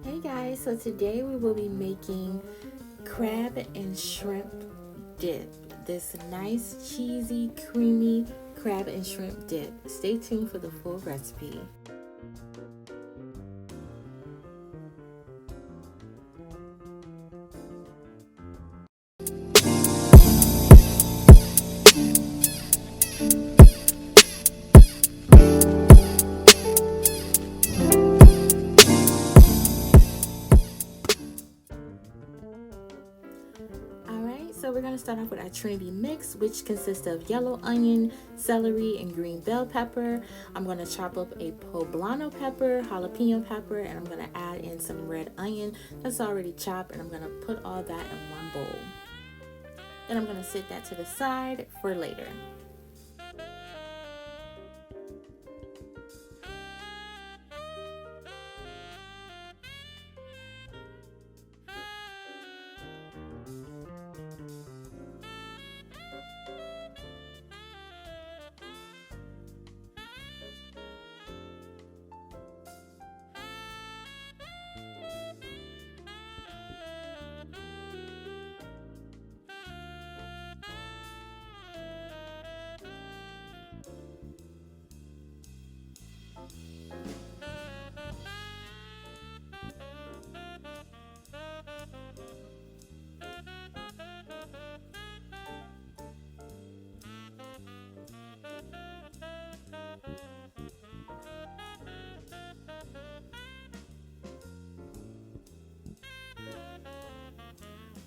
Hey guys, so today we will be making crab and shrimp dip. This nice cheesy creamy crab and shrimp dip. Stay tuned for the full recipe. So we're going to start off with our Trinity mix, which consists of yellow onion, celery, and green bell pepper. I'm going to chop up a poblano pepper, jalapeno pepper, and I'm going to add in some red onion that's already chopped, and I'm going to put all that in one bowl. Then I'm going to set that to the side for later.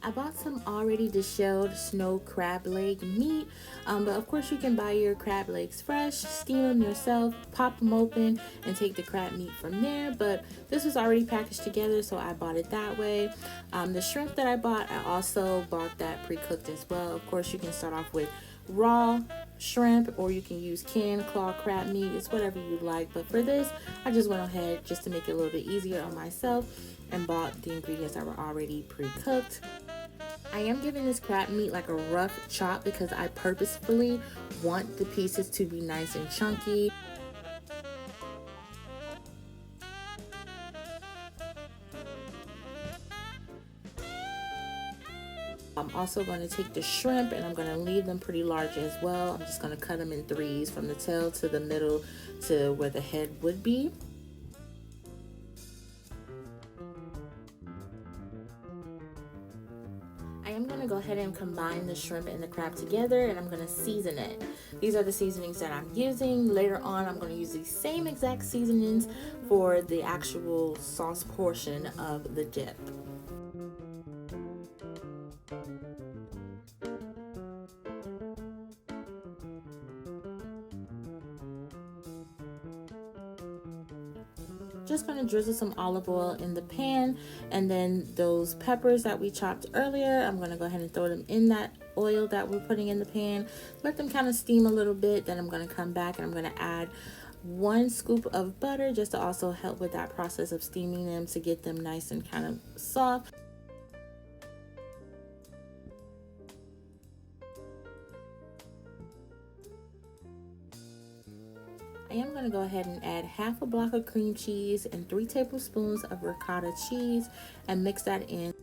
I bought some already deshelled snow crab leg meat, but of course you can buy your crab legs fresh, steam them yourself, pop them open, and take the crab meat from there. But this was already packaged together, so I bought it that way. The shrimp that I also bought that pre-cooked as well. Of course, you can start off with raw shrimp, or you can use canned claw crab meat. It's whatever you like, but for this I just went ahead, just to make it a little bit easier on myself, and bought the ingredients that were already pre-cooked. I am giving this crab meat like a rough chop because I purposefully want the pieces to be nice and chunky. I'm also going to take the shrimp and I'm going to leave them pretty large as well. I'm just going to cut them in threes from the tail to the middle to where the head would be. I'm going to go ahead and combine the shrimp and the crab together, and I'm going to season it. These are the seasonings that I'm using. Later on, I'm going to use these same exact seasonings for the actual sauce portion of the dip. Just going to drizzle some olive oil in the pan, and then those peppers that we chopped earlier, I'm going to go ahead and throw them in that oil that we're putting in the pan. Let them kind of steam a little bit. Then I'm going to come back and I'm going to add 1 scoop of butter, just to also help with that process of steaming them, to get them nice and kind of soft. I am going to go ahead and add half a block of cream cheese and 3 tablespoons of ricotta cheese and mix that in.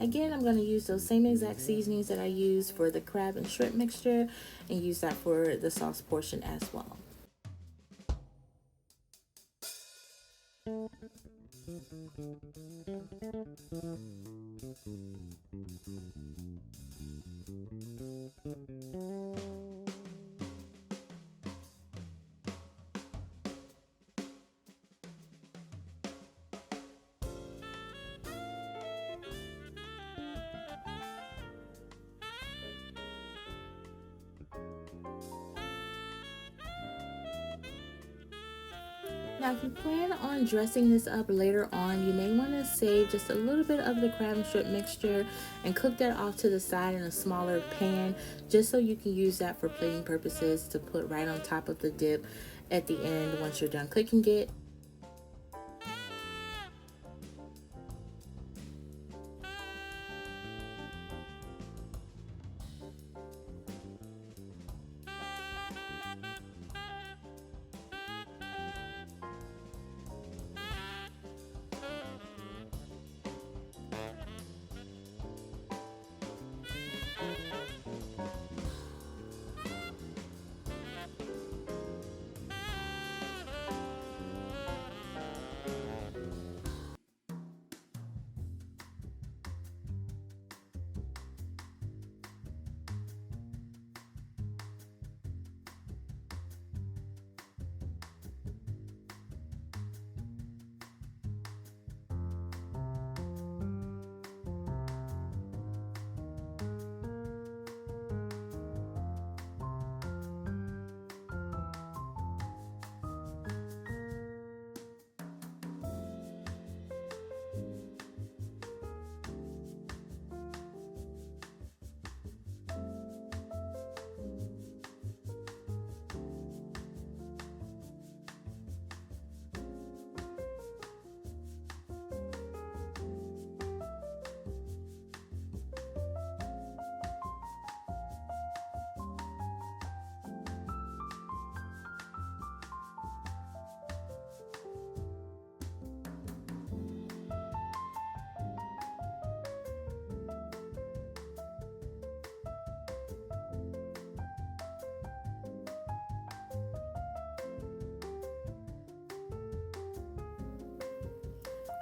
Again, I'm going to use those same exact seasonings that I used for the crab and shrimp mixture and use that for the sauce portion as well. Now, if you plan on dressing this up later on, you may want to save just a little bit of the crab and shrimp mixture and cook that off to the side in a smaller pan, just so you can use that for plating purposes to put right on top of the dip at the end once you're done cooking it.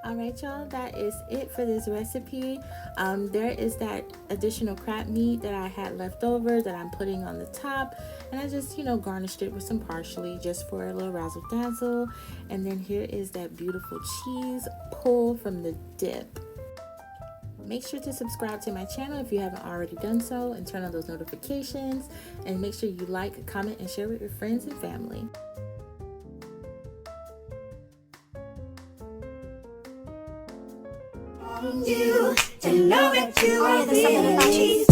Alright y'all, that is it for this recipe. There is that additional crab meat that I had left over that I'm putting on the top, and I just garnished it with some parsley just for a little razzle dazzle. And then here is that beautiful cheese pull from the dip. Make sure to subscribe to my channel if you haven't already done so, and turn on those notifications, and make sure you like, comment, and share with your friends and family. You to know that you are the cheese.